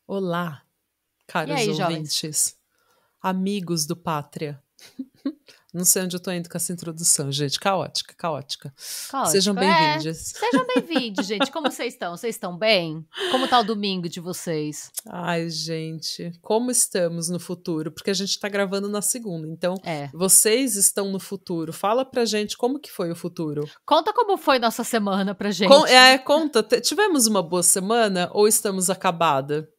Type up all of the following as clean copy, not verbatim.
Olá, caros aí, ouvintes, amigos do Pátria. Não sei onde eu tô indo com essa introdução, gente. Caótica. Sejam bem-vindos. Sejam bem-vindos, gente. Como vocês estão? Vocês estão bem? Como tá o domingo de vocês? Ai, gente, como estamos no futuro? Porque a gente tá gravando na segunda, então vocês estão no futuro. Fala pra gente como que foi o futuro. Conta como foi nossa semana pra gente. Conta. Tivemos uma boa semana ou estamos acabada?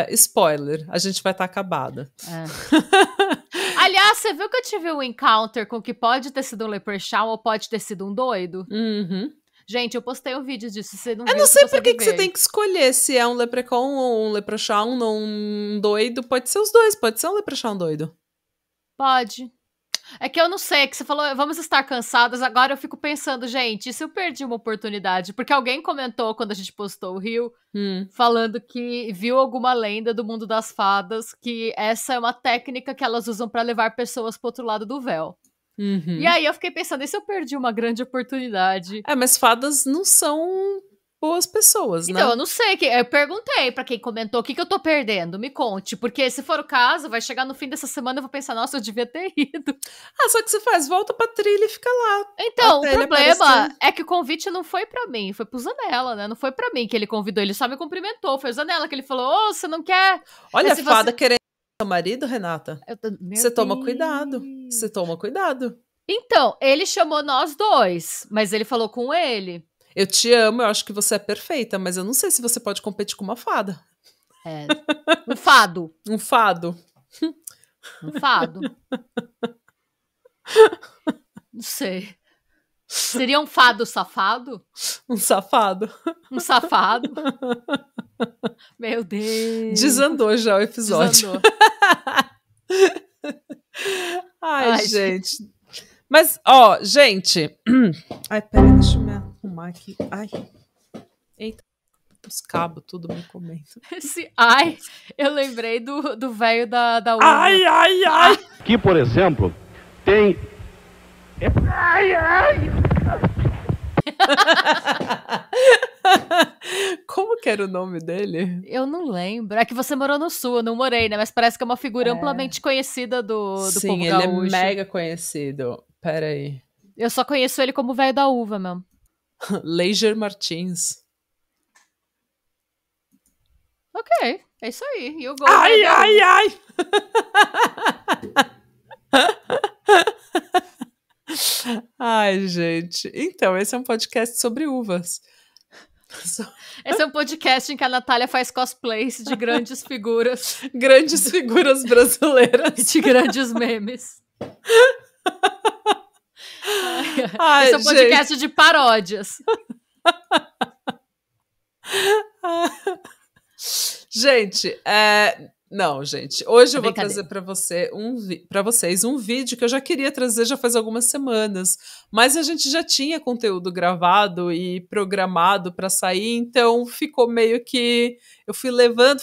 Spoiler, a gente vai estar acabada. Aliás, você viu que eu tive um encounter com que pode ter sido um leprechaun ou pode ter sido um doido? Uhum. Gente, eu postei um vídeo disso. Você não viu, eu não sei por que você tem que escolher se é um leprechaun ou um leprechaun ou um doido. Pode ser os dois, pode ser um leprechaun doido. Pode. É que eu não sei, que você falou, vamos estar cansadas, agora eu fico pensando, gente, e se eu perdi uma oportunidade? Porque alguém comentou quando a gente postou o Rio, falando que viu alguma lenda do mundo das fadas, que essa é uma técnica que elas usam pra levar pessoas pro outro lado do véu. Uhum. E aí eu fiquei pensando, e se eu perdi uma grande oportunidade? Mas fadas não são boas pessoas, né? Então, eu não sei, eu perguntei pra quem comentou o que eu tô perdendo, me conte, porque se for o caso, vai chegar no fim dessa semana e eu vou pensar, nossa, eu devia ter ido. Só que você volta pra trilha e fica lá. Então, o problema é que o convite não foi pra mim, foi pro Zanella, né? Não foi pra mim que ele convidou, ele só me cumprimentou, foi o Zanella que ele falou, você não quer... Olha a fada querendo seu marido, Renata. Você toma cuidado, você toma cuidado. Então, ele chamou nós dois, mas ele falou com ele... Eu te amo, eu acho que você é perfeita, mas eu não sei se você pode competir com uma fada. Um fado. Um fado. Um fado. Não sei. Seria um fado safado? Um safado. Um safado. Meu Deus. Desandou já o episódio. Desandou. Ai, gente. Mas, gente... Ai, peraí, deixa eu me arrumar aqui. Ai. Eita. Os cabos, tudo me comendo. Eu lembrei do velho da uva. Ai. Que, por exemplo, tem... Como que era o nome dele? Eu não lembro. É que você morou no Sul, eu não morei, né? Mas parece que é uma figura amplamente conhecida do povo gaúcho. Sim, ele é mega conhecido. Peraí. Eu só conheço ele como velho da uva mesmo. Leiger Martins. Ok, é isso aí. E o gol ai! Ai, gente. Então, esse é um podcast sobre uvas. Esse é um podcast em que a Natália faz cosplays de grandes figuras. Grandes figuras brasileiras. De grandes memes. Esse é um podcast de paródias. Gente, não, gente. Hoje eu vou trazer para vocês um vídeo que eu já queria trazer já faz algumas semanas, mas a gente já tinha conteúdo gravado e programado para sair, então ficou meio que eu fui levando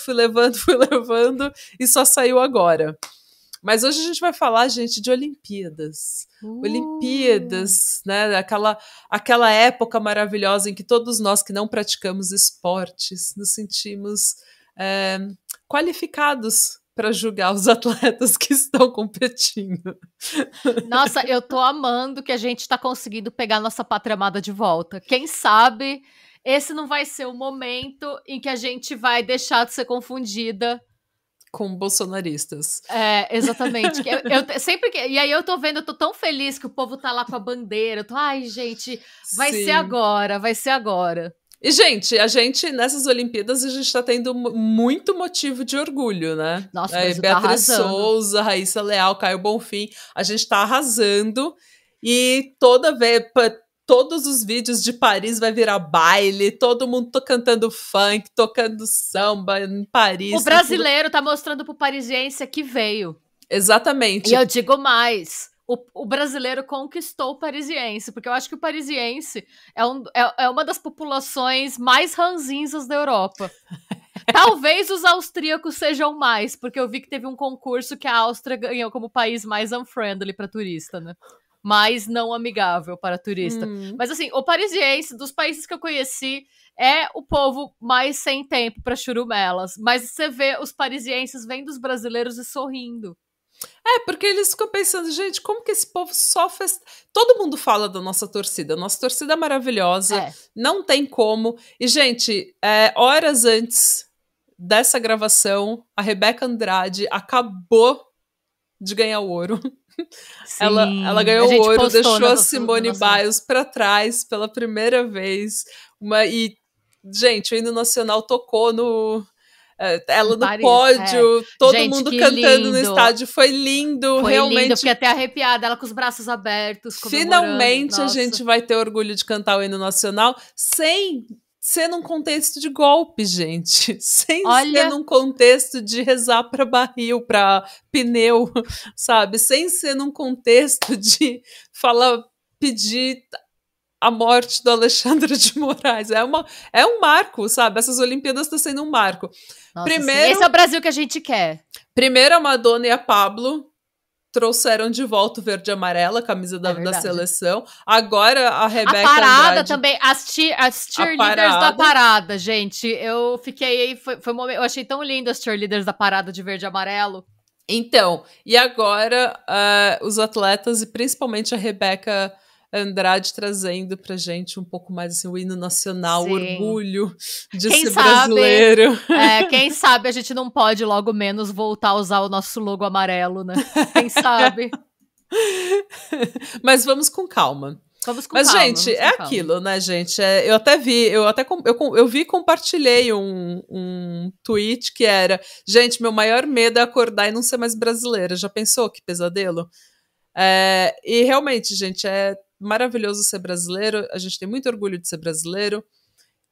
e só saiu agora. Mas hoje a gente vai falar, gente, de Olimpíadas. Olimpíadas, né? Aquela época maravilhosa em que todos nós que não praticamos esportes nos sentimos qualificados para julgar os atletas que estão competindo. Nossa, eu tô amando que a gente tá conseguindo pegar nossa pátria amada de volta. Quem sabe esse não vai ser o momento em que a gente vai deixar de ser confundida com bolsonaristas. Exatamente. E aí eu tô vendo, eu tô tão feliz que o povo tá lá com a bandeira. Ai, gente, vai ser agora. E, gente, nessas Olimpíadas, a gente tá tendo muito motivo de orgulho, né? Nossa, Beatriz Souza, Raíssa Leal, Caio Bonfim, a gente tá arrasando. E todos os vídeos de Paris vai virar baile, todo mundo cantando funk, tocando samba em Paris. O brasileiro tá mostrando pro parisiense que veio. Exatamente. E eu digo mais, o brasileiro conquistou o parisiense, porque eu acho que o parisiense é uma das populações mais ranzinzas da Europa. Talvez os austríacos sejam mais, porque eu vi que teve um concurso que a Áustria ganhou como país mais unfriendly para turista, né? Mais não amigável para turista. Mas assim, o parisiense, dos países que eu conheci, é o povo mais sem tempo para churumelas. Mas você vê os parisienses vendo os brasileiros e sorrindo. Porque eles ficam pensando, gente, como que esse povo só fez... Todo mundo fala da nossa torcida é maravilhosa, não tem como. E, gente, horas antes dessa gravação, a Rebeca Andrade acabou de ganhar o ouro. Ela ganhou o ouro, deixou a Simone Biles pra trás pela primeira vez. E, gente, o hino nacional tocou ela no Paris, pódio, todo gente, mundo cantando lindo. No estádio, foi lindo, foi realmente. Lindo, fiquei até arrepiada, ela com os braços abertos, finalmente nossa. A gente vai ter orgulho de cantar o hino nacional sem ser num contexto de golpe, gente, sem ser num contexto de rezar pra barril, pra pneu, sabe, sem ser num contexto de pedir a morte do Alexandre de Moraes. É um marco, sabe? Essas Olimpíadas estão sendo um marco. Nossa, primeiro, esse é o Brasil que a gente quer. Primeiro, a Madonna e a Pablo trouxeram de volta o verde e amarelo, a camisa da seleção. Agora, a Rebeca Andrade... A parada Andrade, também, as cheerleaders da parada, gente. Eu fiquei... eu achei tão lindo as cheerleaders da parada de verde e amarelo. Então, e agora, os atletas, e principalmente a Rebeca Andrade, trazendo pra gente um pouco mais assim, o hino nacional, o orgulho de ser brasileiro. Quem sabe a gente não pode logo menos voltar a usar o nosso logo amarelo, né? Quem sabe? Mas vamos com calma. Mas, gente, aquilo, né, gente? Eu vi e compartilhei um tweet que era: gente, meu maior medo é acordar e não ser mais brasileira. Já pensou que pesadelo? E realmente, gente, é maravilhoso ser brasileiro, a gente tem muito orgulho de ser brasileiro,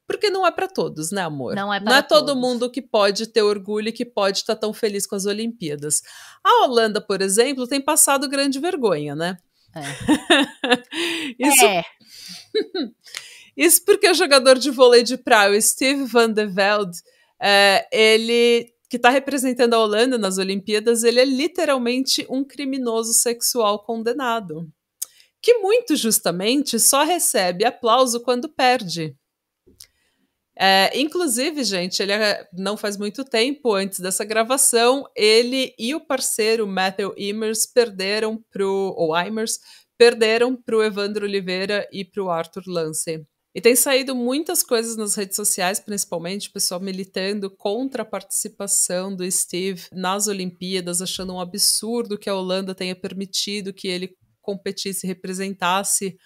porque não é pra todos, né, amor? Não é todo mundo que pode ter orgulho e que pode estar tão feliz com as Olimpíadas. A Holanda, por exemplo, tem passado grande vergonha, né? Isso porque o jogador de vôlei de praia, o Steve van de Velde, ele... que está representando a Holanda nas Olimpíadas, ele é literalmente um criminoso sexual condenado, que muito justamente só recebe aplauso quando perde. Inclusive, gente, ele não faz muito tempo antes dessa gravação, ele e o parceiro Matthew Eimers perderam pro Evandro Oliveira e pro Arthur Lance. E tem saído muitas coisas nas redes sociais, principalmente o pessoal militando contra a participação do Steve nas Olimpíadas, achando um absurdo que a Holanda tenha permitido que ele competisse e representasse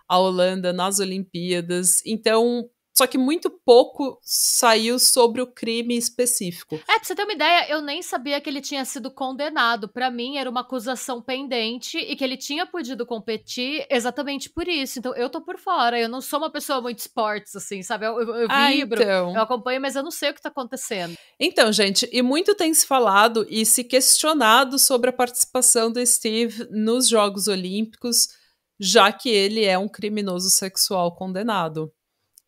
a Holanda nas Olimpíadas. Então, só que muito pouco saiu sobre o crime específico. Pra você ter uma ideia, eu nem sabia que ele tinha sido condenado. Pra mim, era uma acusação pendente e que ele tinha podido competir exatamente por isso. Então, eu tô por fora. Eu não sou uma pessoa muito esportes, assim, sabe? Eu vibro, eu acompanho, mas eu não sei o que tá acontecendo. Então, gente, e muito tem se falado e se questionado sobre a participação do Steve nos Jogos Olímpicos, já que ele é um criminoso sexual condenado.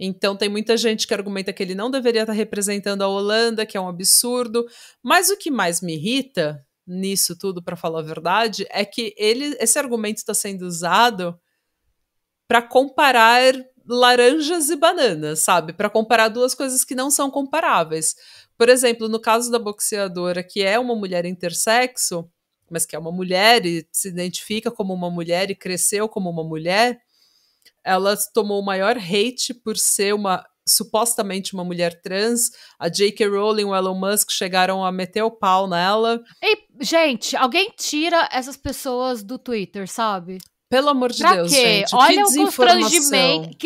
Então tem muita gente que argumenta que ele não deveria estar representando a Holanda, que é um absurdo. Mas o que mais me irrita nisso tudo, para falar a verdade, é que esse argumento está sendo usado para comparar laranjas e bananas, sabe? Para comparar duas coisas que não são comparáveis. Por exemplo, no caso da boxeadora, que é uma mulher intersexo, mas que é uma mulher e se identifica como uma mulher e cresceu como uma mulher, ela tomou o maior hate por ser supostamente uma mulher trans. A J.K. Rowling e o Elon Musk chegaram a meter o pau nela. E, gente, alguém tira essas pessoas do Twitter, sabe? Pelo amor de Deus, gente. Olha o constrangimento.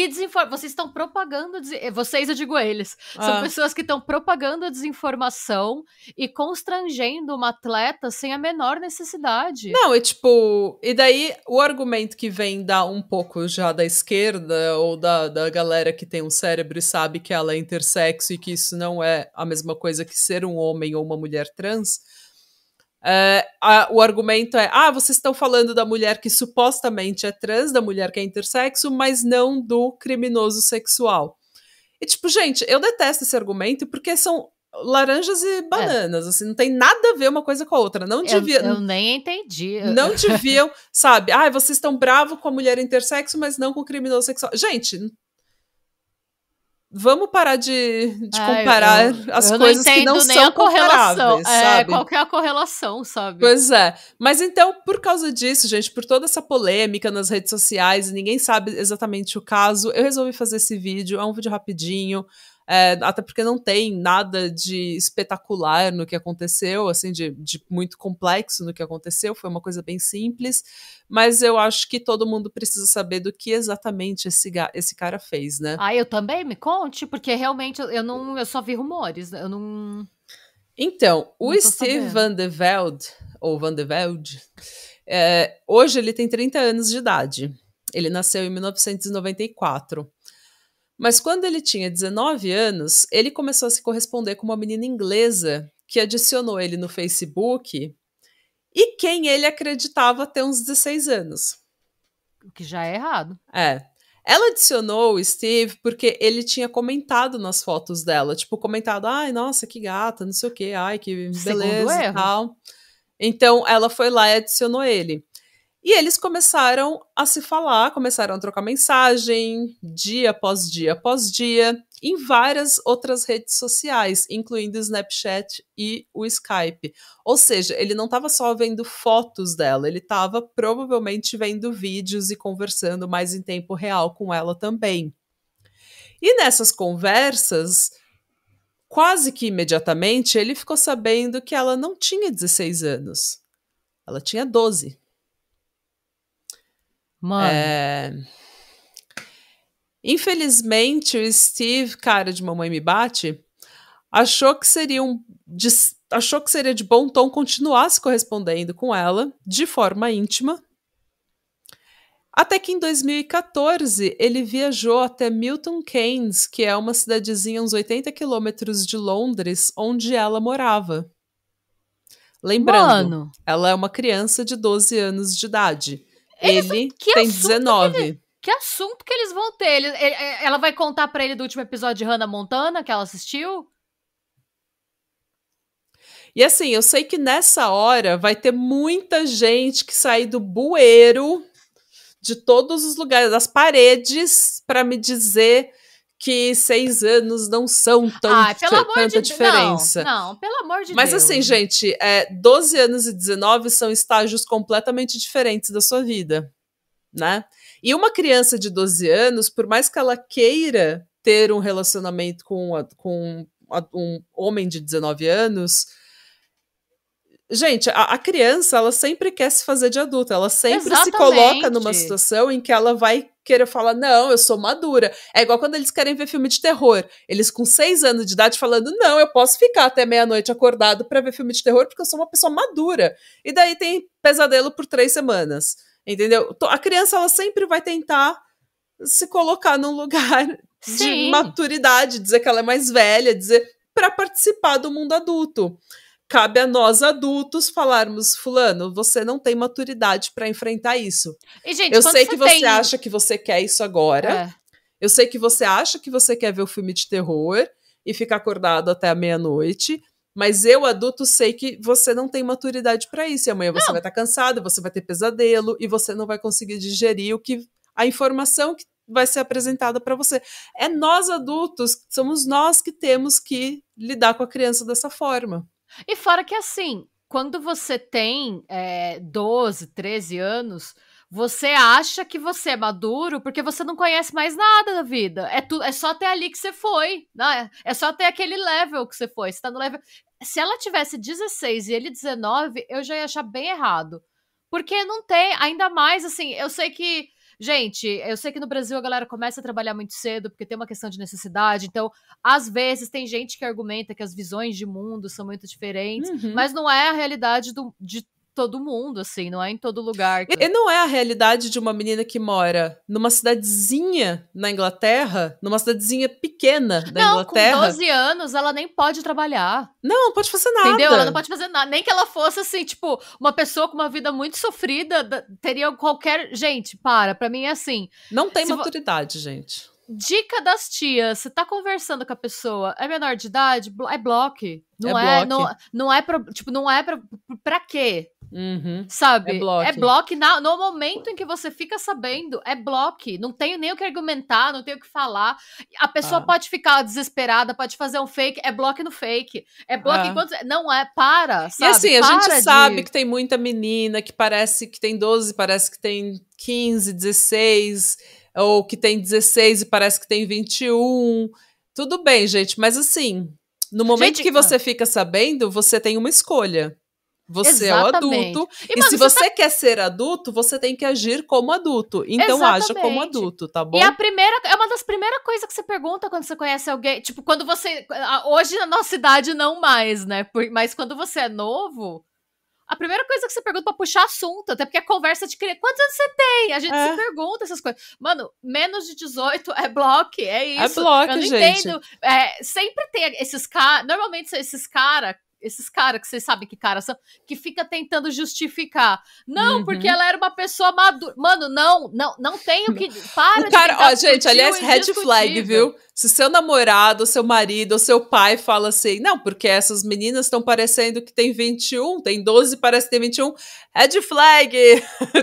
Vocês estão propagando... Vocês, eu digo eles. São pessoas que estão propagando a desinformação e constrangendo uma atleta sem a menor necessidade. Não, e daí o argumento que vem um pouco já da esquerda ou da galera que tem um cérebro e sabe que ela é intersexo e que isso não é a mesma coisa que ser um homem ou uma mulher trans... o argumento é: vocês estão falando da mulher que supostamente é trans, da mulher que é intersexo, mas não do criminoso sexual. E gente, eu detesto esse argumento porque são laranjas e bananas, assim, não tem nada a ver uma coisa com a outra. Não devia. Eu nem entendi. Não deviam, sabe? Vocês estão bravos com a mulher intersexo, mas não com o criminoso sexual. Gente, vamos parar de comparar as coisas que não são comparáveis, sabe? Qual que é a correlação, sabe? Pois é. Mas então, por causa disso, gente, por toda essa polêmica nas redes sociais, e ninguém sabe exatamente o caso, eu resolvi fazer esse vídeo. É um vídeo rapidinho, até porque não tem nada de espetacular no que aconteceu, assim, de muito complexo no que aconteceu, foi uma coisa bem simples, mas eu acho que todo mundo precisa saber do que exatamente esse cara fez, né? Eu também, me conte, porque realmente eu só vi rumores, eu não... Então, o Steve Van de Velde, hoje ele tem 30 anos de idade, ele nasceu em 1994. Mas quando ele tinha 19 anos, ele começou a se corresponder com uma menina inglesa que adicionou ele no Facebook e quem ele acreditava ter uns 16 anos. O que já é errado. Ela adicionou o Steve porque ele tinha comentado nas fotos dela, tipo, comentado, ai, nossa, que gata, não sei o quê, ai, que beleza e tal. Então, ela foi lá e adicionou ele. E eles começaram a se falar, começaram a trocar mensagem, dia após dia após dia, em várias outras redes sociais, incluindo o Snapchat e o Skype. Ou seja, ele não estava só vendo fotos dela, ele estava provavelmente vendo vídeos e conversando mais em tempo real com ela também. E nessas conversas, quase que imediatamente, ele ficou sabendo que ela não tinha 16 anos. Ela tinha 12. Mano. Infelizmente, o Steve, cara de Mamãe Me Bate, achou que seria de bom tom continuar se correspondendo com ela de forma íntima. Até que em 2014 ele viajou até Milton Keynes, que é uma cidadezinha uns 80 quilômetros de Londres, onde ela morava. Lembrando, ela é uma criança de 12 anos de idade. Ele tem 19. Que assunto que eles vão ter? Ela vai contar pra ele do último episódio de Hannah Montana, que ela assistiu? E assim, eu sei que nessa hora vai ter muita gente que sair do bueiro de todos os lugares, das paredes, pra me dizer que 6 anos não são tanta diferença. Não, pelo amor de Deus. Mas assim, gente, 12 anos e 19 são estágios completamente diferentes da sua vida, né? E uma criança de 12 anos, por mais que ela queira ter um relacionamento com um homem de 19 anos... Gente, a criança, ela sempre quer se fazer de adulta, ela sempre se coloca numa situação em que ela vai querer falar, não, eu sou madura. É igual quando eles querem ver filme de terror. Eles com 6 anos de idade falando, não, eu posso ficar até meia-noite acordado pra ver filme de terror porque eu sou uma pessoa madura. E daí tem pesadelo por 3 semanas, entendeu? A criança, ela sempre vai tentar se colocar num lugar de maturidade, dizer que ela é mais velha, dizer pra participar do mundo adulto. Cabe a nós adultos falarmos, fulano, você não tem maturidade pra enfrentar isso. E, gente, eu sei que você acha que você quer isso agora. Eu sei que você acha que você quer ver o filme de terror e ficar acordado até a meia-noite. Mas eu, adulto, sei que você não tem maturidade pra isso. E amanhã você vai estar cansado, você vai ter pesadelo e você não vai conseguir digerir a informação que vai ser apresentada pra você. É nós, adultos, somos nós que temos que lidar com a criança dessa forma. E fora que assim, quando você tem 12, 13 anos, você acha que você é maduro porque você não conhece mais nada da vida. É só até ali que você foi, né? É só até aquele level que você foi. Você tá no level... Se ela tivesse 16 e ele 19, eu já ia achar bem errado. Porque não tem, ainda mais assim, eu sei que... Gente, eu sei que no Brasil a galera começa a trabalhar muito cedo porque tem uma questão de necessidade, então, às vezes, tem gente que argumenta que as visões de mundo são muito diferentes, mas não é a realidade de todo mundo, assim, não é em todo lugar. E não é a realidade de uma menina que mora numa cidadezinha na Inglaterra, numa cidadezinha pequena da Inglaterra. Com 12 anos, ela nem pode trabalhar. Não pode fazer nada. Entendeu? Ela não pode fazer nada. Nem que ela fosse, assim, tipo, uma pessoa com uma vida muito sofrida, teria qualquer... Gente, pra mim é assim. Não tem maturidade, gente. Dica das tias, você tá conversando com a pessoa, é menor de idade? É bloque. Não é pra quê? Sabe? É bloque no momento em que você fica sabendo, é bloque. Não tenho nem o que argumentar, não tenho o que falar. A pessoa pode ficar desesperada, pode fazer um fake, é bloque no fake. É bloque enquanto... Não é, sabe? E assim, a gente sabe que tem muita menina que parece que tem 12, parece que tem 15, 16... ou que tem 16 e parece que tem 21. Tudo bem, gente, mas assim, no momento que você fica sabendo, você tem uma escolha. Você é o adulto. E se você quer ser adulto, você tem que agir como adulto. Então haja como adulto, tá bom? E é uma das primeiras coisas que você pergunta quando você conhece alguém. Tipo, quando você... Hoje na nossa idade não mais, né? Mas quando você é novo... A primeira coisa que você pergunta pra puxar assunto, até porque a conversa de criança. Quantos anos você tem? A gente se pergunta essas coisas. Mano, menos de 18 é bloque, é isso. É bloque, eu não gente. entendo. Sempre tem esses caras. Normalmente esses caras que vocês sabem que caras são, que fica tentando justificar. Não, porque ela era uma pessoa madura. Mano, não tenho que... Para o cara, gente, aliás, red flag, viu? Se seu namorado, seu marido ou seu pai fala assim, não, porque essas meninas estão parecendo que tem 21, tem 12, parece que tem 21, red flag,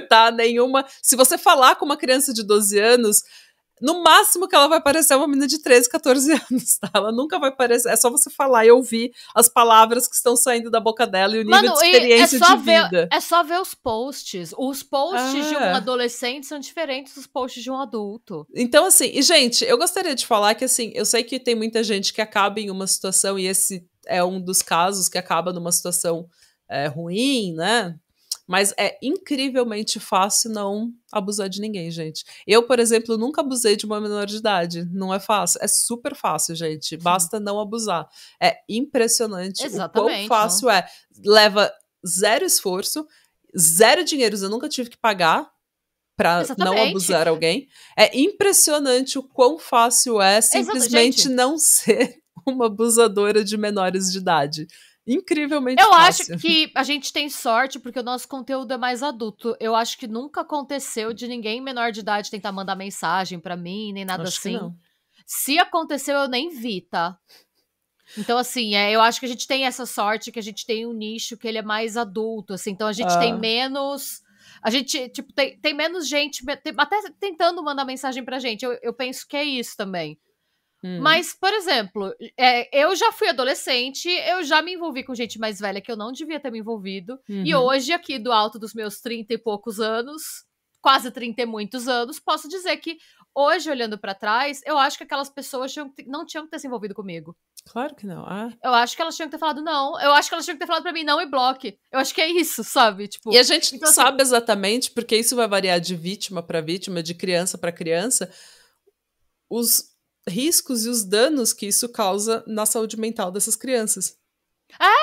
tá? Nenhuma... Se você falar com uma criança de 12 anos... No máximo que ela vai parecer uma menina de 13, 14 anos, tá? Ela nunca vai parecer... É só você falar e ouvir as palavras que estão saindo da boca dela e o nível de experiência de vida. É só ver os posts. Os posts de um adolescente são diferentes dos posts de um adulto. Então, assim... E, gente, eu gostaria de falar que, assim, eu sei que tem muita gente que acaba em uma situação, e esse é um dos casos que acaba numa situação ruim, né? Mas é incrivelmente fácil não abusar de ninguém, gente. Eu, por exemplo, nunca abusei de uma menor de idade. Não é fácil. É super fácil, gente. Basta não abusar. É impressionante o quão fácil é. Leva zero esforço, zero dinheiro. Eu nunca tive que pagar pra não abusar alguém. É impressionante o quão fácil é simplesmente não ser uma abusadora de menores de idade. Incrivelmente fácil. Eu acho que a gente tem sorte porque o nosso conteúdo é mais adulto. Eu acho que nunca aconteceu de ninguém menor de idade tentar mandar mensagem pra mim, nem nada assim. Não. Se aconteceu, eu nem vi, tá? Então, assim, eu acho que a gente tem essa sorte, que a gente tem um nicho que ele é mais adulto, assim. Então, a gente tem menos... A gente, tipo, tem menos gente até tentando mandar mensagem pra gente. Eu penso que é isso também. Mas, por exemplo, eu já fui adolescente, eu já me envolvi com gente mais velha que eu não devia ter me envolvido. E hoje, aqui do alto dos meus 30 e poucos anos, quase 30 e muitos anos, posso dizer que hoje, olhando pra trás, eu acho que aquelas pessoas não tinham que ter se envolvido comigo. Claro que não. Eu acho que elas tinham que ter falado não. Eu acho que elas tinham que ter falado pra mim não e bloque. Eu acho que é isso, sabe? Tipo, e a gente então, sabe exatamente, porque isso vai variar de vítima pra vítima, de criança pra criança, os riscos e os danos que isso causa na saúde mental dessas crianças.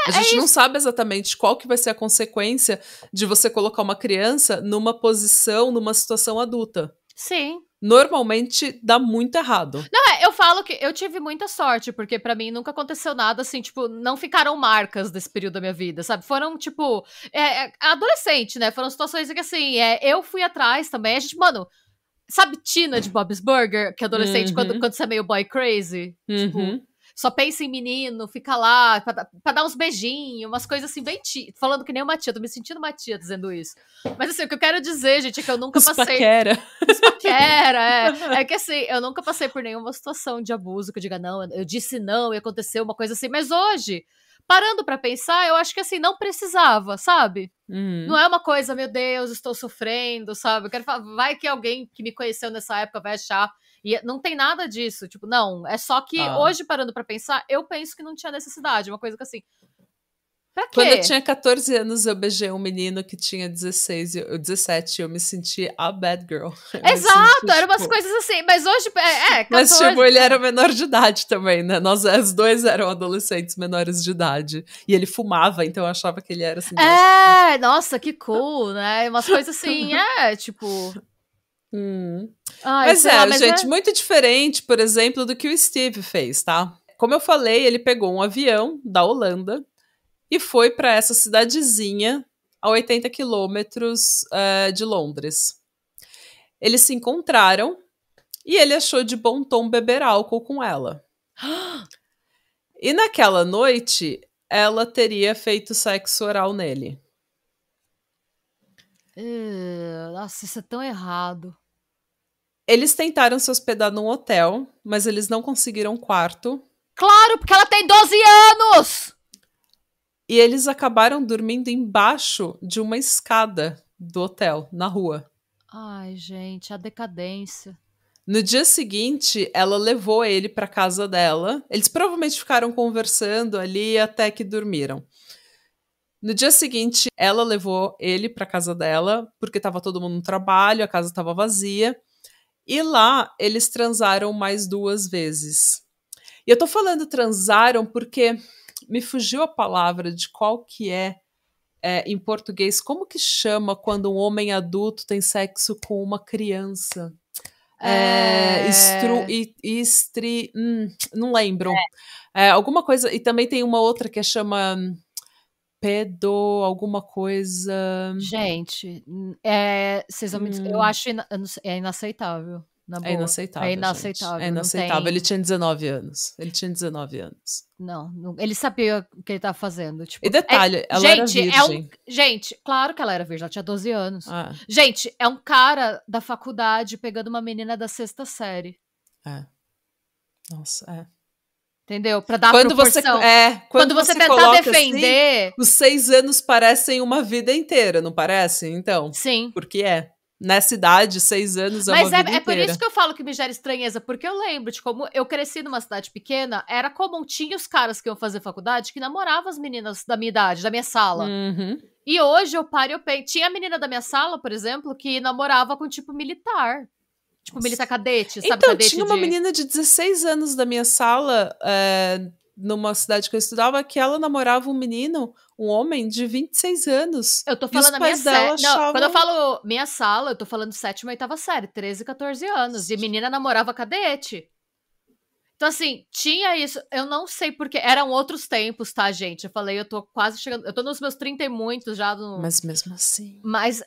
A gente não sabe exatamente qual que vai ser a consequência de você colocar uma criança numa posição, numa situação adulta. Sim. Normalmente dá muito errado. Não, eu falo que eu tive muita sorte, porque pra mim nunca aconteceu nada assim, tipo, não ficaram marcas desse período da minha vida, sabe? Foram, tipo, adolescente, né? Foram situações que, assim, eu fui atrás também. A gente, mano, sabe Tina de Bob's Burger? Que é adolescente, quando você é meio boy crazy? Tipo, só pensa em menino, fica lá pra dar uns beijinhos, umas coisas assim, bem falando que nem uma tia, tô me sentindo uma tia dizendo isso. Mas assim, o que eu quero dizer, gente, é que eu nunca passei... Paquera, é que assim, eu nunca passei por nenhuma situação de abuso que eu diga, não, eu disse não e aconteceu uma coisa assim, mas hoje, parando pra pensar, eu acho que assim, não precisava, sabe? Não é uma coisa, meu Deus, estou sofrendo, sabe? Eu quero falar, vai que alguém que me conheceu nessa época vai achar. E não tem nada disso, tipo, não. É só que hoje, parando pra pensar, eu penso que não tinha necessidade. Uma coisa que assim. Pra quê? Quando eu tinha 14 anos, eu beijei um menino que tinha 17 e eu me senti a bad girl. Exato, eram umas coisas assim. Mas hoje, 14... Mas, tipo, ele era menor de idade também, né? Nós, os dois eram adolescentes menores de idade. E ele fumava, então eu achava que ele era assim. Nossa, que cool, né? Umas coisas assim, tipo... Mas gente, muito diferente, por exemplo, do que o Steve fez, tá? Como eu falei, ele pegou um avião da Holanda e foi para essa cidadezinha a 80 quilômetros de Londres. Eles se encontraram E ele achou de bom tom beber álcool com ela. E naquela noite, ela teria feito sexo oral nele. Nossa, isso é tão errado. Eles tentaram se hospedar num hotel, mas eles não conseguiram quarto. Claro, porque ela tem 12 anos! E eles acabaram dormindo embaixo de uma escada do hotel, na rua. Ai, gente, a decadência. No dia seguinte, ela levou ele para casa dela. Eles provavelmente ficaram conversando ali até que dormiram. No dia seguinte, ela levou ele para casa dela, porque estava todo mundo no trabalho, a casa estava vazia. E lá, eles transaram mais 2 vezes. E eu tô falando transaram porque me fugiu a palavra de qual que é em português. Como que chama quando um homem adulto tem sexo com uma criança? Não lembro. Alguma coisa. E também tem uma outra que chama pedo, alguma coisa. Gente, vocês vão me eu acho é inaceitável. Na boa. É inaceitável. É inaceitável. É inaceitável. Ele tinha 19 anos. Não, ele sabia o que ele estava fazendo. Tipo, e detalhe, ela era virgem. Gente, claro que ela era virgem, ela tinha 12 anos. Gente, é um cara da faculdade pegando uma menina da 6ª série. Nossa, Entendeu? Pra dar proporção. Quando você tentar defender... Assim, os 6 anos parecem uma vida inteira, não parece? Então, sim. Porque nessa idade, 6 anos é uma vida inteira. Mas é por isso que eu falo que me gera estranheza, porque eu lembro de como eu cresci numa cidade pequena, era comum, tinha os caras que iam fazer faculdade que namoravam as meninas da minha idade, da minha sala. Uhum. E hoje eu paro e eu penso. Tinha a menina da minha sala, por exemplo, que namorava com tipo militar. Tipo, militar cadete, sabe? Então, cadete tinha uma menina de 16 anos da minha sala, numa cidade que eu estudava, que ela namorava um homem de 26 anos. Eu tô falando a minha série. Quando eu falo minha sala, eu tô falando 7ª e 8ª série, 13, 14 anos. E menina namorava cadete. Então, assim, tinha isso. Eu não sei porque. Eram outros tempos, tá, gente? Eu falei, eu tô quase chegando. Eu tô nos meus 30 e muitos já. Mas mesmo assim. Mas,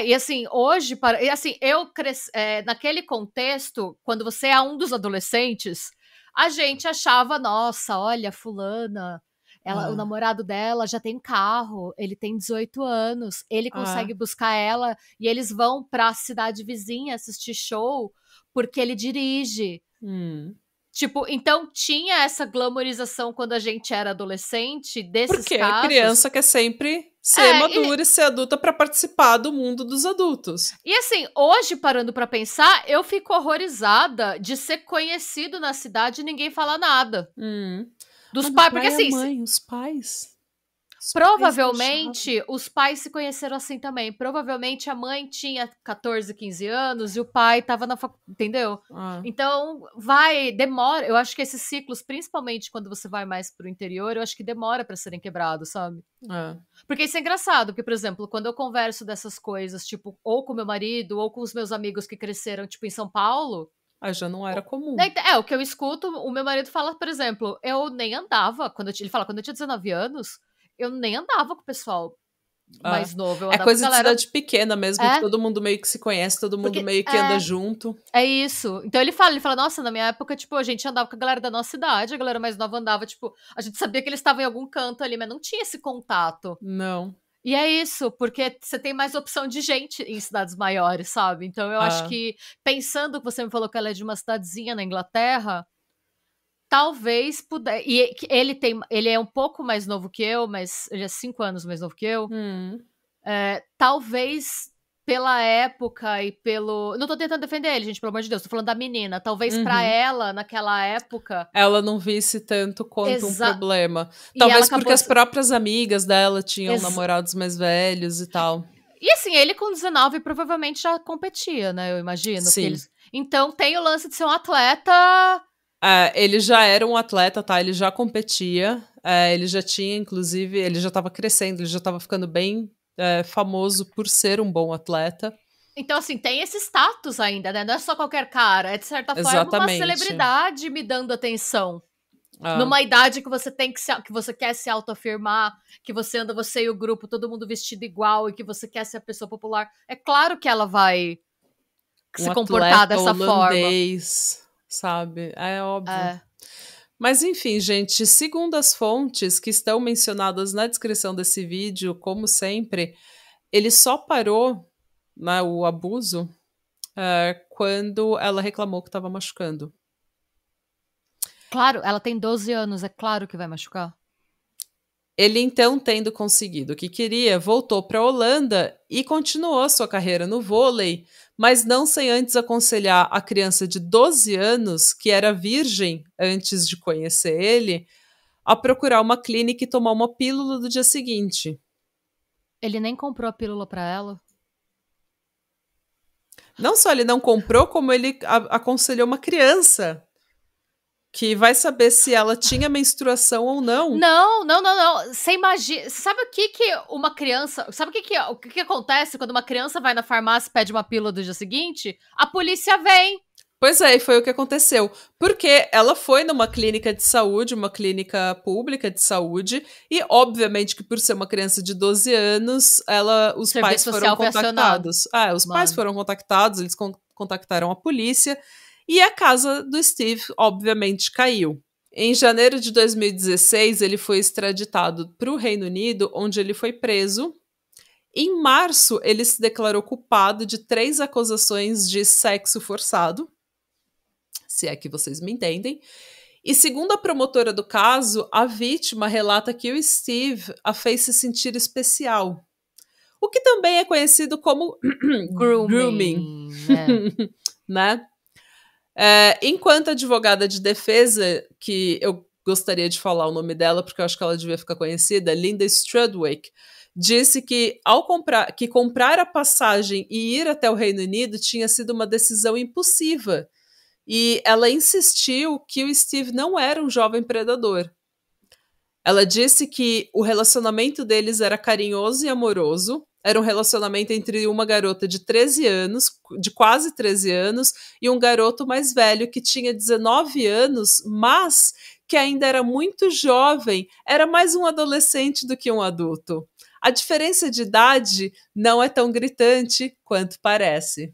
e assim, hoje. E assim, eu cresci. Naquele contexto, quando você é um dos adolescentes, a gente achava, nossa, olha, fulana. O namorado dela já tem carro, ele tem 18 anos, ele consegue buscar ela e eles vão pra cidade vizinha assistir show porque ele dirige. Tipo, então tinha essa glamorização quando a gente era adolescente desses porque casos. Porque a criança quer sempre ser madura e ser adulta pra participar do mundo dos adultos. E assim, hoje, parando pra pensar, eu fico horrorizada de ser conhecido na cidade e ninguém falar nada. Dos pais, porque assim... os pais... Provavelmente, os pais se conheceram assim também. Provavelmente a mãe tinha 14, 15 anos e o pai tava na faculdade, entendeu? Então, demora. Eu acho que esses ciclos, principalmente quando você vai mais pro interior, eu acho que demora pra serem quebrados, sabe? Porque isso é engraçado, porque, por exemplo, quando eu converso dessas coisas, tipo, ou com meu marido, ou com os meus amigos que cresceram, tipo, em São Paulo... já não era comum. O que eu escuto, o meu marido fala, por exemplo, eu nem andava, ele fala, quando eu tinha 19 anos... Eu nem andava com o pessoal mais novo. É coisa de cidade pequena mesmo, que todo mundo meio que se conhece, todo mundo meio que anda junto. É isso. Então ele fala, nossa, na minha época, tipo, a gente andava com a galera da nossa idade, a galera mais nova andava, tipo, a gente sabia que eles estavam em algum canto ali, mas não tinha esse contato. Não. E é isso, porque você tem mais opção de gente em cidades maiores, sabe? Então eu acho que, pensando que você me falou que ela é de uma cidadezinha na Inglaterra... Talvez pudesse. E ele é um pouco mais novo que eu, mas ele é 5 anos mais novo que eu. Talvez pela época e pelo. Não tô tentando defender ele, gente, pelo amor de Deus. Tô falando da menina. Talvez pra ela, naquela época. Ela não visse tanto quanto um problema. Talvez porque as próprias amigas dela tinham namorados mais velhos e tal. E assim, ele com 19 provavelmente já competia, né? Eu imagino. Sim. Então tem o lance de ser um atleta. Ele já era um atleta, tá? Ele já competia. Ele já tinha, inclusive, ele já estava crescendo, ele já estava ficando bem famoso por ser um bom atleta. Então, assim, tem esse status ainda, né? Não é só qualquer cara. É, de certa forma, uma celebridade me dando atenção. Numa idade que você que você quer se autoafirmar, que você anda, você e o grupo, todo mundo vestido igual, e que você quer ser a pessoa popular. É claro que ela vai se comportar dessa holandês, forma. Sabe? É óbvio. Mas enfim, gente, segundo as fontes que estão mencionadas na descrição desse vídeo, como sempre, ele só parou, né, o abuso quando ela reclamou que estava machucando. Claro, ela tem 12 anos, é claro que vai machucar. Ele, então, tendo conseguido o que queria, voltou para a Holanda e continuou sua carreira no vôlei, mas não sem antes aconselhar a criança de 12 anos, que era virgem antes de conhecer ele, a procurar uma clínica e tomar uma pílula do dia seguinte. Ele nem comprou a pílula para ela? Não só ele não comprou, como ele aconselhou uma criança que vai saber se ela tinha menstruação ou não. Não. Você imagina... Sabe o que uma criança... Sabe o que acontece quando uma criança vai na farmácia e pede uma pílula do dia seguinte? A polícia vem. Pois é, e foi o que aconteceu. Porque ela foi numa clínica de saúde, uma clínica pública de saúde, e obviamente que por ser uma criança de 12 anos, os pais foram contactados. Os pais foram contactados, eles contactaram a polícia, e a casa do Steve, obviamente, caiu. Em janeiro de 2016, ele foi extraditado para o Reino Unido, onde ele foi preso. Em março, ele se declarou culpado de 3 acusações de sexo forçado, se é que vocês me entendem. E segundo a promotora do caso, a vítima relata que o Steve a fez se sentir especial, o que também é conhecido como grooming. Né? Enquanto advogada de defesa, que eu gostaria de falar o nome dela, porque eu acho que ela devia ficar conhecida, Linda Strudwick, disse que comprar a passagem e ir até o Reino Unido tinha sido uma decisão impulsiva, e ela insistiu que o Steve não era um jovem predador. Ela disse que o relacionamento deles era carinhoso e amoroso. Era um relacionamento entre uma garota de 13 anos, de quase 13 anos, e um garoto mais velho que tinha 19 anos, mas que ainda era muito jovem, era mais um adolescente do que um adulto. A diferença de idade não é tão gritante quanto parece.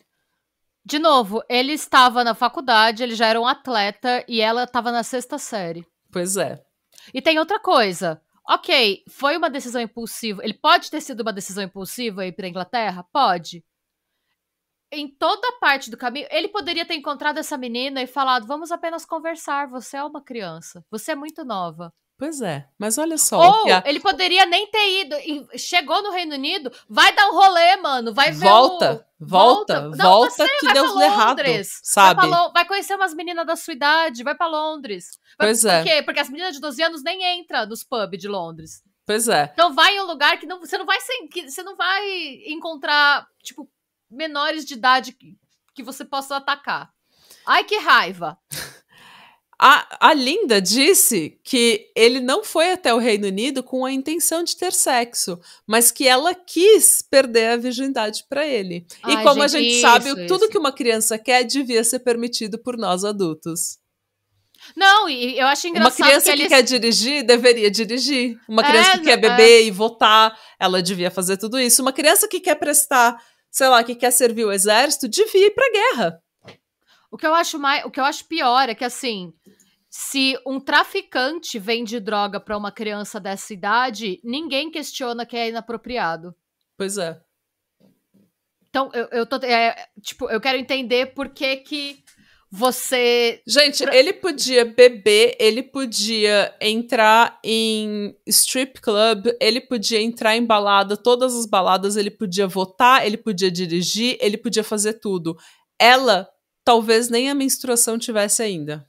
De novo, ele estava na faculdade, ele já era um atleta e ela estava na 6ª série. Pois é. E tem outra coisa. Ok, foi uma decisão impulsiva. Ele pode ter sido uma decisão impulsiva ir para a Inglaterra? Pode. Em toda parte do caminho, ele poderia ter encontrado essa menina e falado: vamos apenas conversar, você é uma criança, você é muito nova. Pois é, mas olha só. Ou ele poderia nem ter ido, chegou no Reino Unido, vai dar um rolê, mano, vai ver volta que deu errado, sabe? Vai conhecer umas meninas da sua idade, vai pra Londres. Pois Por quê? Porque as meninas de 12 anos nem entram nos pubs de Londres. Pois é. Então vai em um lugar que você não vai encontrar, tipo, menores de idade que você possa atacar. Ai, que raiva. A Linda disse que ele não foi até o Reino Unido com a intenção de ter sexo, mas que ela quis perder a virgindade para ele. E como a gente sabe, tudo que uma criança quer devia ser permitido por nós adultos. Não, e eu acho engraçado. Uma criança que quer dirigir, deveria dirigir. Uma criança que quer beber e votar, ela devia fazer tudo isso. Uma criança que quer prestar, sei lá, que quer servir o exército, devia ir pra guerra. O que eu acho pior é que, assim, se um traficante vende droga pra uma criança dessa idade, ninguém questiona que é inapropriado. Pois é. Então, eu quero entender por que você... Gente, ele podia beber, ele podia entrar em strip club, ele podia entrar em balada, todas as baladas, ele podia votar, ele podia dirigir, ele podia fazer tudo. Ela, talvez nem a menstruação tivesse ainda.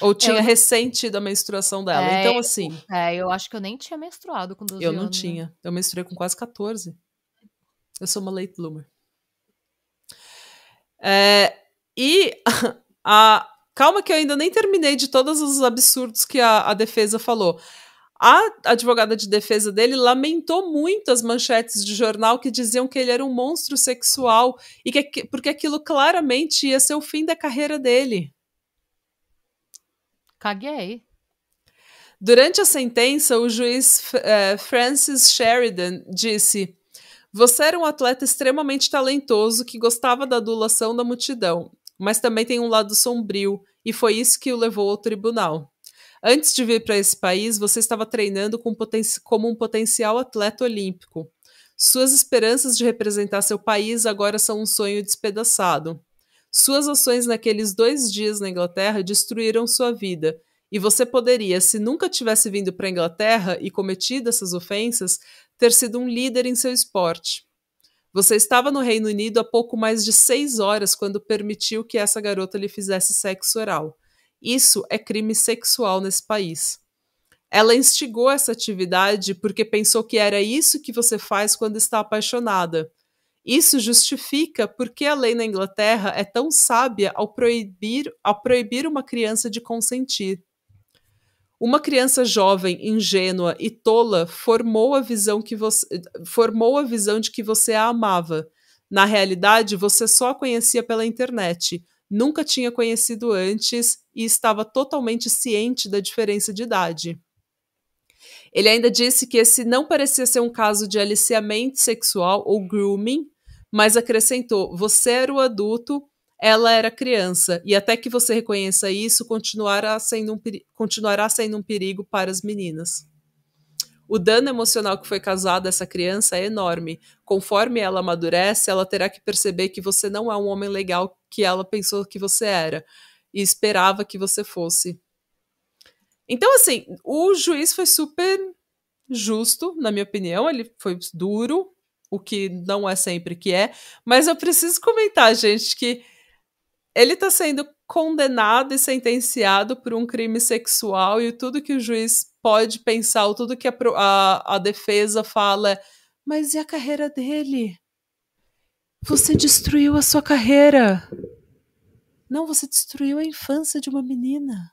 Ou tinha recém tido a menstruação dela. Então, assim... eu acho que eu nem tinha menstruado com 12 anos. Eu não tinha. Né? Eu menstruei com quase 14. Eu sou uma late bloomer. Calma que eu ainda nem terminei de todos os absurdos que a defesa falou. A advogada de defesa dele lamentou muito as manchetes de jornal que diziam que ele era um monstro sexual e porque aquilo claramente ia ser o fim da carreira dele. Caguei. Durante a sentença, o juiz Francis Sheridan disse: Você era um atleta extremamente talentoso que gostava da adulação da multidão, mas também tem um lado sombrio, e foi isso que o levou ao tribunal. Antes de vir para esse país, você estava treinando como um potencial atleta olímpico. Suas esperanças de representar seu país agora são um sonho despedaçado. Suas ações naqueles 2 dias na Inglaterra destruíram sua vida, e você poderia, se nunca tivesse vindo para a Inglaterra e cometido essas ofensas, ter sido um líder em seu esporte. Você estava no Reino Unido há pouco mais de 6 horas quando permitiu que essa garota lhe fizesse sexo oral. Isso é crime sexual nesse país. Ela instigou essa atividade porque pensou que era isso que você faz quando está apaixonada. Isso justifica porque a lei na Inglaterra é tão sábia ao proibir uma criança de consentir. Uma criança jovem, ingênua e tola formou a visão de que você a amava. Na realidade, você só a conhecia pela internet, nunca tinha conhecido antes e estava totalmente ciente da diferença de idade. Ele ainda disse que esse não parecia ser um caso de aliciamento sexual ou grooming, mas acrescentou: você era o adulto, ela era criança, e até que você reconheça isso, continuará sendo um perigo para as meninas. O dano emocional que foi causado a essa criança é enorme. Conforme ela amadurece, ela terá que perceber que você não é um homem legal que ela pensou que você era e esperava que você fosse. Então, assim, o juiz foi super justo, na minha opinião. Ele foi duro, o que não é sempre que é. Mas eu preciso comentar, gente, que ele está sendo condenado e sentenciado por um crime sexual e tudo que o juiz pode pensar, ou tudo que a defesa fala é: mas e a carreira dele? Você destruiu a sua carreira. Não, você destruiu a infância de uma menina.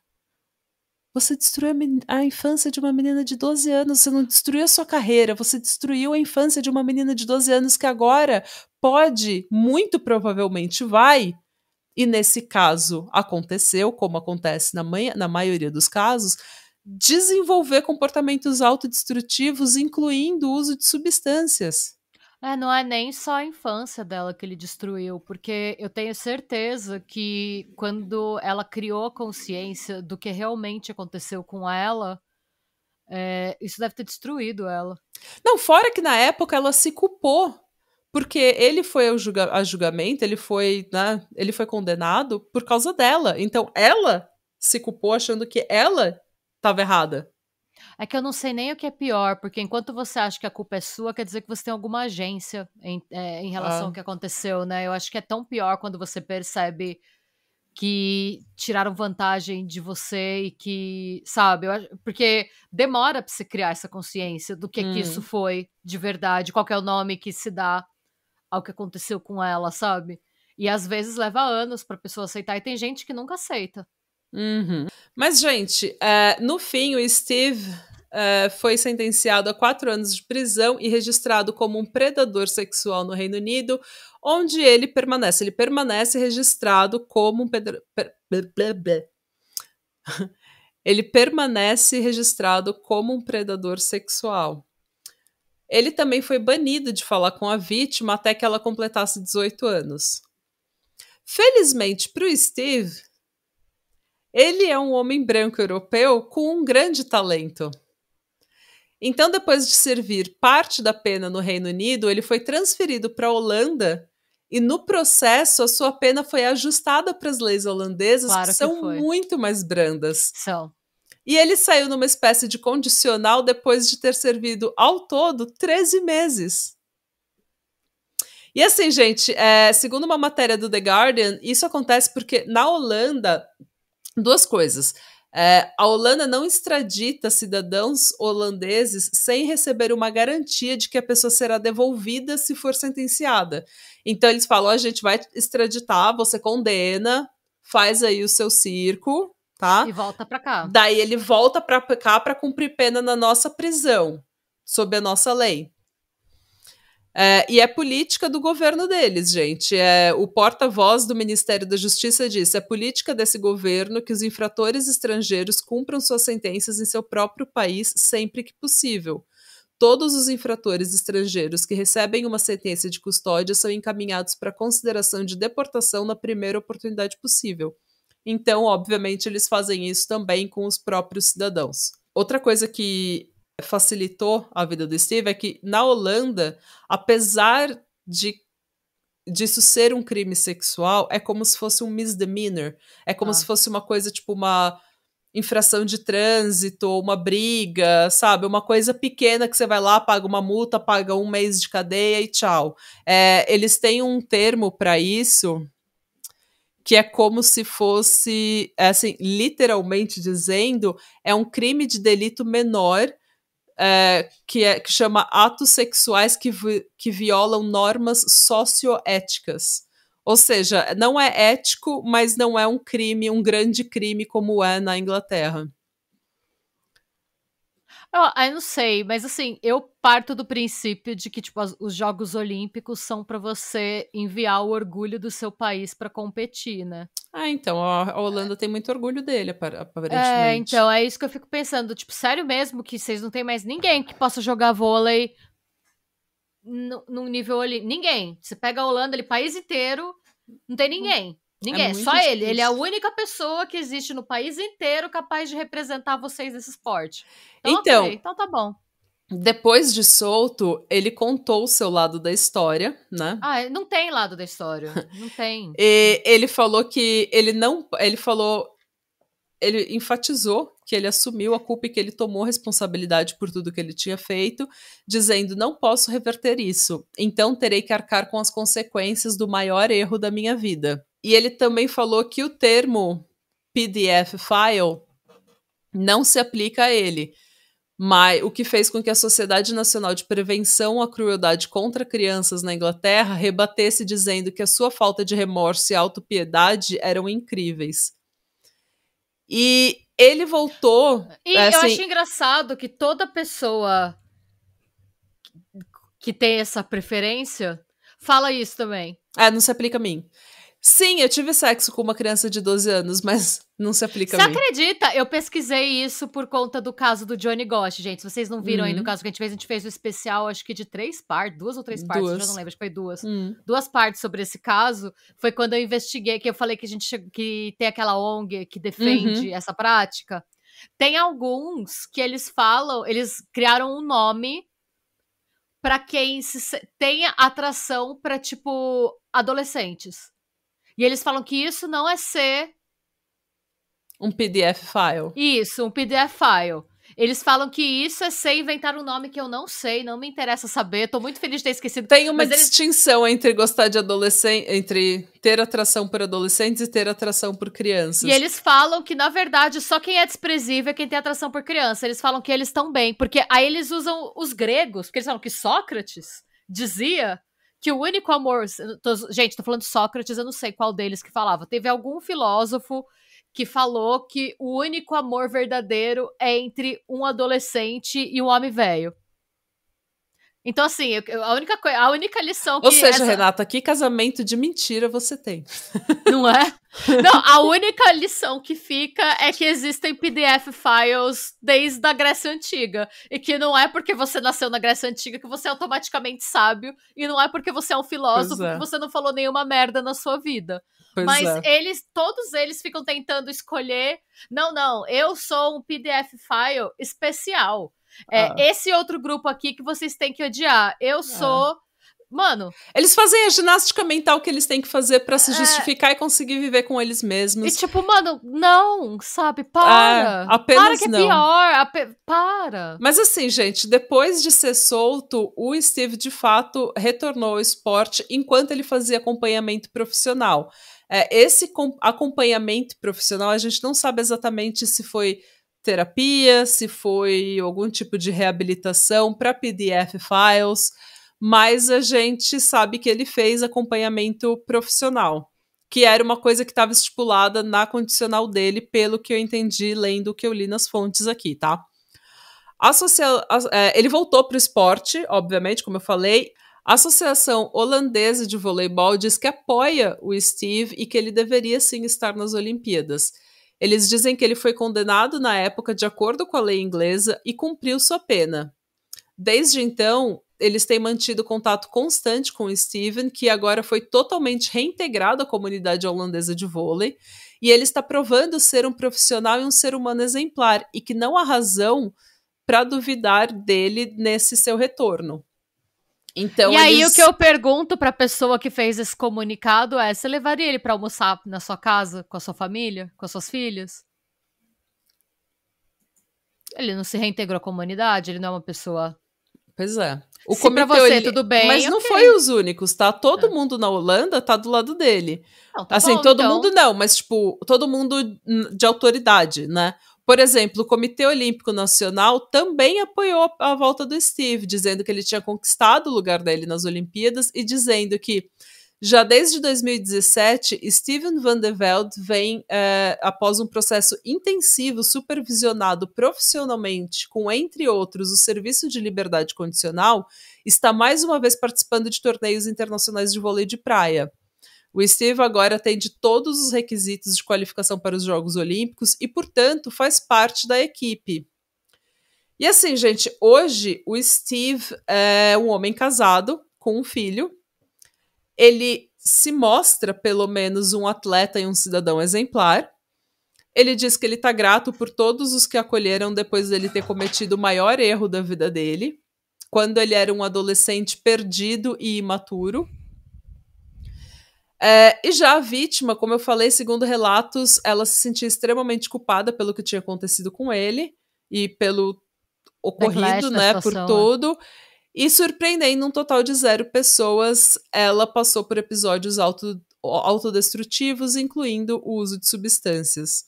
Você destruiu a infância de uma menina de 12 anos. Você não destruiu a sua carreira. Você destruiu a infância de uma menina de 12 anos que agora pode, muito provavelmente vai, e nesse caso aconteceu, como acontece na maioria dos casos, desenvolver comportamentos autodestrutivos, incluindo o uso de substâncias. Não é nem só a infância dela que ele destruiu, porque eu tenho certeza que quando ela criou a consciência do que realmente aconteceu com ela, isso deve ter destruído ela. Não, fora que na época ela se culpou, porque ele foi a julgamento, ele foi condenado por causa dela. Então ela se culpou achando que ela estava errada. É que eu não sei nem o que é pior, porque enquanto você acha que a culpa é sua, quer dizer que você tem alguma agência em relação ao que aconteceu, né? Eu acho que é tão pior quando você percebe que tiraram vantagem de você e que, sabe, porque demora pra você criar essa consciência do que isso foi de verdade, qual que é o nome que se dá ao que aconteceu com ela, sabe? E às vezes leva anos pra pessoa aceitar, e tem gente que nunca aceita. Uhum. Mas, gente, no fim, o Steve foi sentenciado a 4 anos de prisão e registrado como um predador sexual no Reino Unido, onde ele permanece. Ele permanece registrado como um ele permanece registrado como um predador sexual. Ele também foi banido de falar com a vítima até que ela completasse 18 anos. Felizmente para o Steve, ele é um homem branco europeu com um grande talento. Então, depois de servir parte da pena no Reino Unido, ele foi transferido para a Holanda e, no processo, a sua pena foi ajustada para as leis holandesas, Claro que são muito mais brandas. São. E ele saiu numa espécie de condicional depois de ter servido, ao todo, 13 meses. E assim, gente, segundo uma matéria do The Guardian, isso acontece porque na Holanda, 2 coisas. A Holanda não extradita cidadãos holandeses sem receber uma garantia de que a pessoa será devolvida se for sentenciada. Então eles falam: a gente vai extraditar, você condena, faz aí o seu circo, tá? E volta pra cá. Daí ele volta pra cá pra cumprir pena na nossa prisão, sob a nossa lei. E é política do governo deles, gente. O porta-voz do Ministério da Justiça disse: é política desse governo que os infratores estrangeiros cumpram suas sentenças em seu próprio país sempre que possível. todos os infratores estrangeiros que recebem uma sentença de custódia são encaminhados para consideração de deportação na primeira oportunidade possível. Então, obviamente, eles fazem isso também com os próprios cidadãos. Outra coisa que facilitou a vida do Steve é que, na Holanda, apesar disso ser um crime sexual, é como se fosse um misdemeanor. É como se fosse uma coisa, tipo, uma infração de trânsito, uma briga, sabe? Uma coisa pequena que você vai lá, paga uma multa, paga 1 mês de cadeia e tchau. Eles têm um termo para isso que é como se fosse, assim, literalmente dizendo, é um crime de delito menor, que chama atos sexuais que violam normas socioéticas. Ou seja, não é ético, mas não é um crime, um grande crime como é na Inglaterra. Eu não sei, mas assim, eu parto do princípio de que, tipo, os Jogos Olímpicos são pra você enviar o orgulho do seu país pra competir, né? Então, a Holanda tem muito orgulho dele, aparentemente. Então, é isso que eu fico pensando. Tipo, sério mesmo que vocês não tem mais ninguém que possa jogar vôlei num nível ali? Ninguém. Você pega a Holanda, ele, país inteiro, não tem ninguém. Ninguém, é só difícil. Ele é a única pessoa que existe no país inteiro capaz de representar vocês nesse esporte. Então, okay, então tá bom. Depois de solto, ele contou o seu lado da história, né? Não tem lado da história. Não tem. E ele falou que ele enfatizou que ele assumiu a culpa e que ele tomou responsabilidade por tudo que ele tinha feito, dizendo, não posso reverter isso, então terei que arcar com as consequências do maior erro da minha vida. E ele também falou que o termo PDF file não se aplica a ele, mas o que fez com que a Sociedade Nacional de Prevenção à Crueldade contra Crianças na Inglaterra rebatesse dizendo que a sua falta de remorso e autopiedade eram incríveis. E ele voltou... E eu acho engraçado que toda pessoa que tem essa preferência fala isso também. Não se aplica a mim. Sim, eu tive sexo com uma criança de 12 anos, mas não se aplica a mim. Você acredita? Eu pesquisei isso por conta do caso do Johnny Gosch, gente. Se vocês não viram ainda o caso que a gente fez um especial, acho que de 3 partes, 2 ou 3 partes, eu já não lembro, acho que foi 2. 2 partes sobre esse caso. Foi quando eu investiguei, que eu falei que que tem aquela ONG que defende essa prática. Tem alguns que eles falam, eles criaram um nome pra quem tenha atração pra, tipo, adolescentes. E eles falam que isso não é ser... um PDF file. Isso, um PDF file. Eles falam que isso é ser inventar um nome que eu não sei, não me interessa saber, tô muito feliz de ter esquecido. Tem uma distinção entre gostar de adolescente, entre ter atração por adolescentes e ter atração por crianças. E eles falam que, na verdade, só quem é desprezível é quem tem atração por criança. Eles falam que eles estão bem, porque aí eles usam os gregos, porque eles falam que Sócrates dizia... que o único amor... Gente, tô falando de Sócrates, eu não sei qual deles que falava. Teve algum filósofo que falou que o único amor verdadeiro é entre um adolescente e um homem velho. Então, assim, a única lição que... Ou seja, Renata, que casamento de mentira você tem. Não é? Não, a única lição que fica é que existem PDF files desde a Grécia Antiga. E que não é porque você nasceu na Grécia Antiga que você é automaticamente sábio. E não é porque você é um filósofo que você não falou nenhuma merda na sua vida. Mas todos eles ficam tentando escolher... Não, eu sou um PDF file especial. Esse outro grupo aqui que vocês têm que odiar. Eu sou... Mano... Eles fazem a ginástica mental que eles têm que fazer pra se justificar e conseguir viver com eles mesmos. E tipo, mano, não, sabe? Para. Apenas para que não. É pior. Para. Mas assim, gente, depois de ser solto, o Steve, de fato, retornou ao esporte enquanto ele fazia acompanhamento profissional. Esse acompanhamento profissional, a gente não sabe exatamente se foi terapia, se foi algum tipo de reabilitação para PDF files, mas a gente sabe que ele fez acompanhamento profissional, que era uma coisa que estava estipulada na condicional dele, pelo que eu entendi lendo o que eu li nas fontes aqui, tá? Ele voltou para o esporte, obviamente, como eu falei. A Associação Holandesa de Voleibol diz que apoia o Steve e que ele deveria sim estar nas Olimpíadas. Eles dizem que ele foi condenado na época de acordo com a lei inglesa e cumpriu sua pena. Desde então, eles têm mantido contato constante com o Steven, que agora foi totalmente reintegrado à comunidade holandesa de vôlei, e ele está provando ser um profissional e um ser humano exemplar, e que não há razão para duvidar dele nesse seu retorno. Então, e aí o que eu pergunto para a pessoa que fez esse comunicado é: você levaria ele para almoçar na sua casa, com a sua família, com as suas filhas? Ele não se reintegrou à comunidade, ele não é uma pessoa... Pois é. O comitê, pra você, tudo bem, mas não foi os únicos, tá? Todo mundo na Holanda tá do lado dele. Não, tá assim, bom, todo então... mundo não, mas tipo, todo mundo de autoridade, né? Por exemplo, o Comitê Olímpico Nacional também apoiou a volta do Steve, dizendo que ele tinha conquistado o lugar dele nas Olimpíadas e dizendo que já desde 2017, Steven van de Velde vem, após um processo intensivo, supervisionado profissionalmente, com, entre outros, o Serviço de Liberdade Condicional, está mais uma vez participando de torneios internacionais de vôlei de praia. O Steve agora atende todos os requisitos de qualificação para os Jogos Olímpicos e, portanto, faz parte da equipe. E assim, gente, hoje o Steve é um homem casado com um filho. Ele se mostra, pelo menos, um atleta e um cidadão exemplar. Ele diz que ele está grato por todos os que acolheram depois dele ter cometido o maior erro da vida dele, quando ele era um adolescente perdido e imaturo. E já a vítima, como eu falei, segundo relatos, ela se sentia extremamente culpada pelo que tinha acontecido com ele e pelo ocorrido, né, por tudo. E surpreendendo um total de 0 pessoas, ela passou por episódios autodestrutivos, incluindo o uso de substâncias.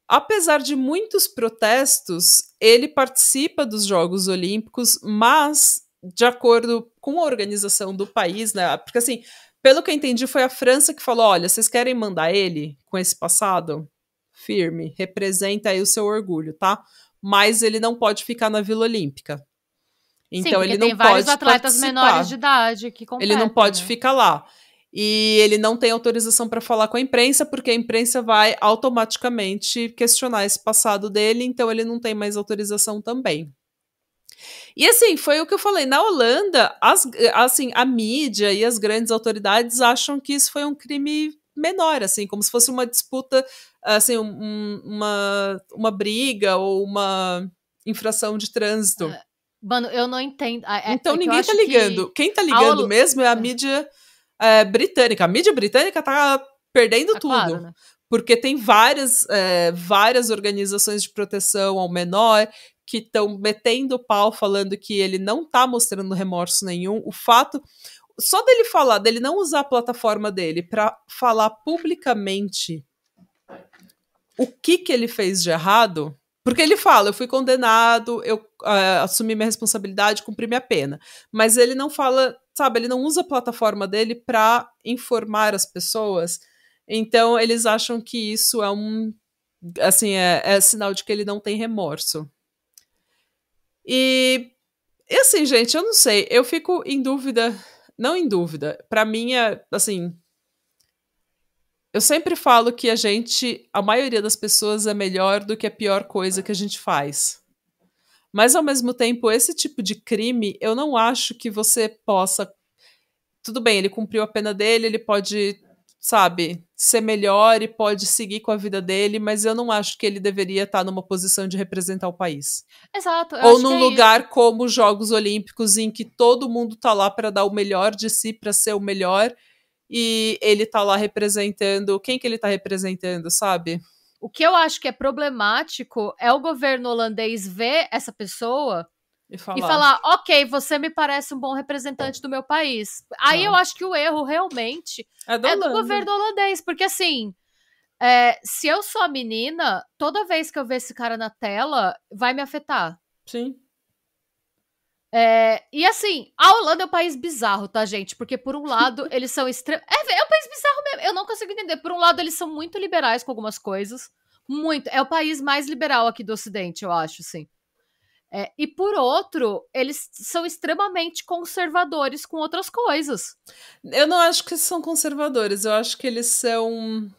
Apesar de muitos protestos, ele participa dos Jogos Olímpicos, mas, de acordo com a organização do país, né, porque assim, pelo que eu entendi, foi a França que falou: olha, vocês querem mandar ele com esse passado? Firme, representa aí o seu orgulho, tá? Mas ele não pode ficar na Vila Olímpica. Então, sim, ele não tem vários pode atletas participar. menores de idade que competem. Ele não pode ficar lá. E ele não tem autorização para falar com a imprensa, porque a imprensa vai automaticamente questionar esse passado dele, então ele não tem mais autorização também. E assim, foi o que eu falei, na Holanda, a mídia e as grandes autoridades acham que isso foi um crime menor, assim, como se fosse uma disputa, assim, uma briga ou uma infração de trânsito. Mano, eu não entendo. Então ninguém tá ligando. Quem tá ligando mesmo é a mídia britânica. A mídia britânica tá perdendo tudo. Claro, né? Porque tem várias organizações de proteção ao menor que estão metendo pau, falando que ele não tá mostrando remorso nenhum. O fato... Só dele não usar a plataforma dele para falar publicamente o que ele fez de errado... Porque ele fala, eu fui condenado, eu assumi minha responsabilidade, cumpri minha pena. Mas ele não fala, sabe, ele não usa a plataforma dele para informar as pessoas. Então, eles acham que isso é é sinal de que ele não tem remorso. E assim, gente, eu não sei, eu fico em dúvida, não em dúvida, pra mim assim... Eu sempre falo que a maioria das pessoas é melhor do que a pior coisa que a gente faz. Mas, ao mesmo tempo, esse tipo de crime, eu não acho que você possa... Tudo bem, ele cumpriu a pena dele, ele pode, sabe, ser melhor e pode seguir com a vida dele, mas eu não acho que ele deveria estar numa posição de representar o país. Exato. Ou num lugar como os Jogos Olímpicos, em que todo mundo tá lá para dar o melhor de si, para ser o melhor... E ele tá lá representando... Quem que ele tá representando, sabe? O que eu acho que é problemático é o governo holandês ver essa pessoa e falar, ok, você me parece um bom representante do meu país. Aí eu acho que o erro realmente é do governo holandês. Porque assim, se eu sou a menina, toda vez que eu ver esse cara na tela, vai me afetar. Sim. E assim, a Holanda é um país bizarro, tá, gente? Porque por um lado, eles são extremamente... É um país bizarro mesmo, eu não consigo entender. Por um lado, eles são muito liberais com algumas coisas. Muito. É o país mais liberal aqui do Ocidente, eu acho, assim. E por outro, eles são extremamente conservadores com outras coisas. Eu não acho que eles são conservadores, eu acho que eles são...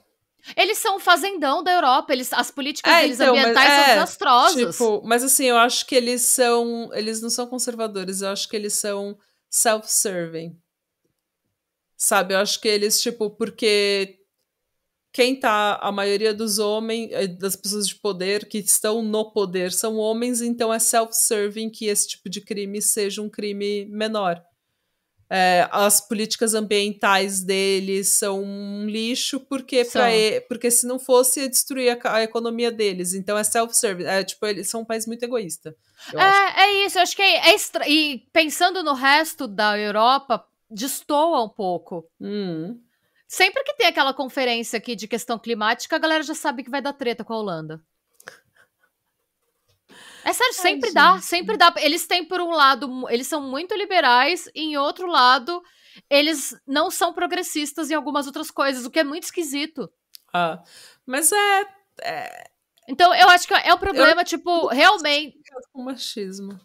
Eles são o fazendão da Europa, as políticas deles ambientais são desastrosas. Tipo, mas assim, eu acho que eles não são conservadores, eu acho que eles são self-serving. Sabe, eu acho que eles, tipo, porque a maioria dos homens, das pessoas de poder que estão no poder são homens, então é self-serving que esse tipo de crime seja um crime menor. As políticas ambientais deles são um lixo, porque se não fosse, ia destruir a economia deles. Então é self-serving. Tipo, eles são um país muito egoísta. É isso, eu acho que e pensando no resto da Europa, destoa um pouco. Sempre que tem aquela conferência aqui de questão climática, a galera já sabe que vai dar treta com a Holanda. É sério, sempre dá. Eles têm, por um lado, eles são muito liberais, e em outro lado, eles não são progressistas em algumas outras coisas, o que é muito esquisito. Mas Então, eu acho que é um problema, tipo, realmente... com machismo.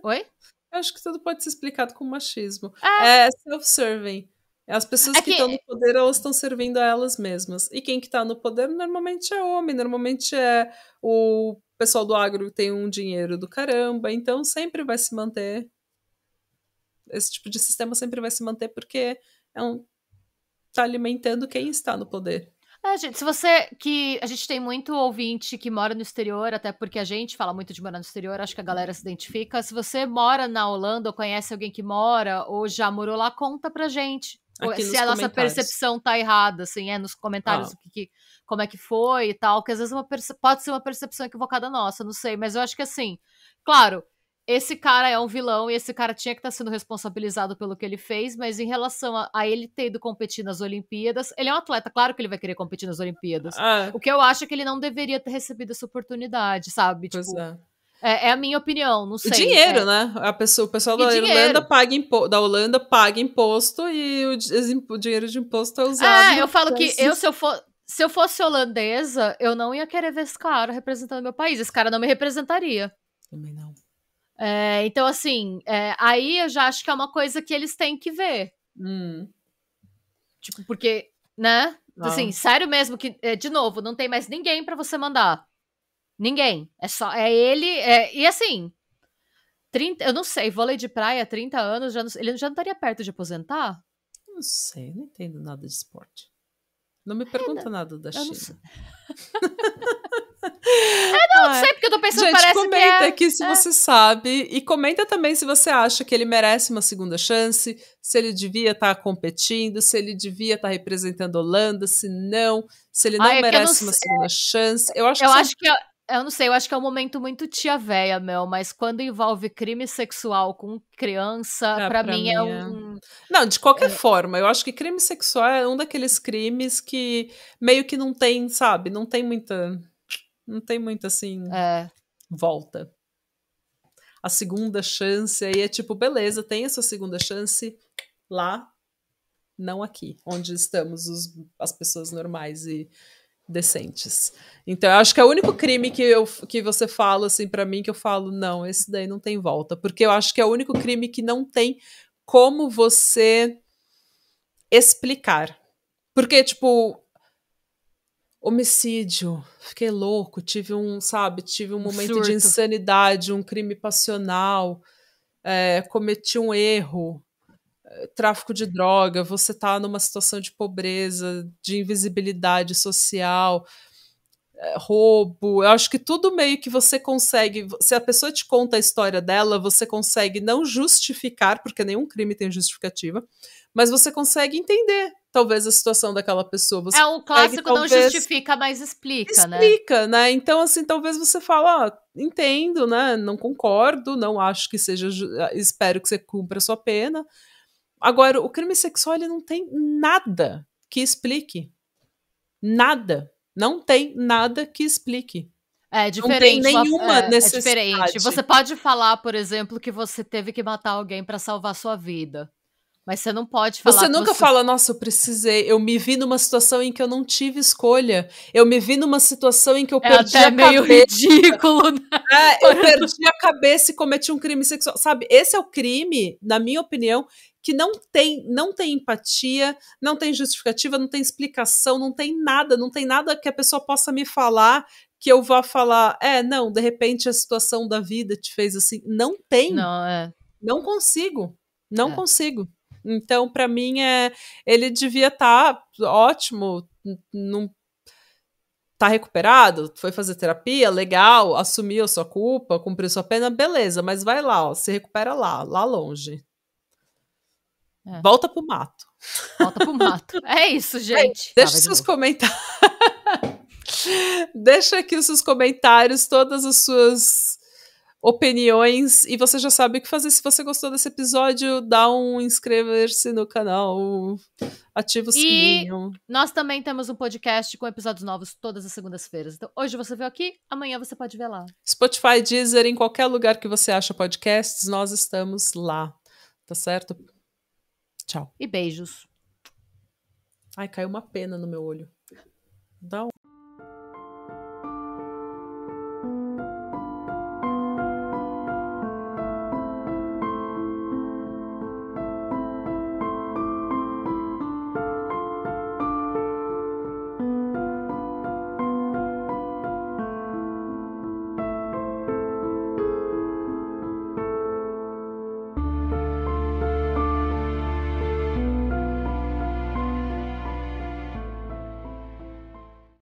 Oi? Eu acho que tudo pode ser explicado com machismo. É self-serving. As pessoas que estão no poder, elas estão servindo a elas mesmas. E quem que tá no poder, normalmente é homem, normalmente é o pessoal do agro que tem um dinheiro do caramba, então sempre vai se manter. Esse tipo de sistema sempre vai se manter porque tá alimentando quem está no poder. Gente, a gente tem muito ouvinte que mora no exterior, até porque a gente fala muito de morar no exterior, acho que a galera se identifica. Se você mora na Holanda ou conhece alguém que mora ou já morou lá, conta pra gente. Se a nossa percepção tá errada, assim, nos comentários como é que foi e tal, que às vezes pode ser uma percepção equivocada nossa, não sei, mas eu acho que assim, claro, esse cara é um vilão e esse cara tinha que estar sendo responsabilizado pelo que ele fez, mas em relação a ele ter ido competir nas Olimpíadas, ele é um atleta, claro que ele vai querer competir nas Olimpíadas. O que eu acho é que ele não deveria ter recebido essa oportunidade, sabe? Pois tipo, é a minha opinião, não sei. O dinheiro, né? O pessoal da Holanda paga imposto e o dinheiro de imposto é usado. Eu falo que se eu fosse holandesa, eu não ia querer ver esse cara representando meu país. Esse cara não me representaria. Também não. Então, assim, aí eu já acho que é uma coisa que eles têm que ver. Tipo, porque, né? Assim, sério mesmo que, de novo, não tem mais ninguém pra você mandar. Ninguém. É ele. E assim, 30, eu não sei, vôlei de praia, 30 anos, ele já não estaria perto de aposentar? Não sei, não entendo nada de esporte. Não me pergunta nada da China. Não sei, porque eu tô pensando, gente, parece comenta aqui se você sabe, e comenta também se você acha que ele merece uma segunda chance, se ele devia estar competindo, se ele devia estar representando a Holanda, se ele não merece uma segunda chance. Eu acho que eu não sei, eu acho que é um momento muito tia véia, mas quando envolve crime sexual com criança, pra mim é um... Não, de qualquer forma, eu acho que crime sexual é um daqueles crimes que meio que não tem, sabe, não tem muita, assim, volta. A segunda chance aí é tipo, beleza, tem a sua segunda chance lá, não aqui, onde estamos as pessoas normais e decentes. Então, eu acho que é o único crime que você fala, assim, pra mim, que eu falo, não, esse daí não tem volta. Porque eu acho que é o único crime que não tem como você explicar. Porque, tipo, homicídio, fiquei louco, tive um momento surto de insanidade, um crime passional, cometi um erro, tráfico de droga, você tá numa situação de pobreza, de invisibilidade social, roubo, eu acho que tudo meio que você consegue, se a pessoa te conta a história dela, você consegue não justificar, porque nenhum crime tem justificativa, mas você consegue entender, talvez, a situação daquela pessoa. Você o clássico não justifica, mas explica, né? Explica, né? Então, assim, talvez você fale, entendo, né? Não concordo, não acho que seja, espero que você cumpra a sua pena. Agora, o crime sexual, ele não tem nada que explique. Nada. Não tem nada que explique. É diferente. Não tem nenhuma necessidade. É diferente. Você pode falar, por exemplo, que você teve que matar alguém para salvar sua vida. Mas você não pode falar. Você nunca fala, nossa, eu precisei. Eu me vi numa situação em que eu não tive escolha. Eu me vi numa situação em que eu perdi a cabeça. É meio ridículo, né? Eu perdi a cabeça e cometi um crime sexual. Sabe, esse é o crime, na minha opinião, que não tem empatia, não tem justificativa, não tem explicação, não tem nada que a pessoa possa me falar que eu vá falar, não, de repente a situação da vida te fez assim. Não tem. Não consigo. Não consigo. Então, pra mim, ele devia estar ótimo, tá recuperado, foi fazer terapia, legal, assumiu a sua culpa, cumpriu sua pena, beleza, mas vai lá, se recupera lá longe. Volta pro mato. Volta pro mato. É isso, gente. Deixa seus comentários. Deixa aqui os seus comentários, todas as suas opiniões, e você já sabe o que fazer. Se você gostou desse episódio, dá um inscrever-se no canal, ativa o sininho. Nós também temos um podcast com episódios novos todas as segundas-feiras. Então, hoje você viu aqui, amanhã você pode ver lá. Spotify, Deezer, em qualquer lugar que você acha podcasts, nós estamos lá. Tá certo? Tchau. E beijos. Ai, caiu uma pena no meu olho. Dá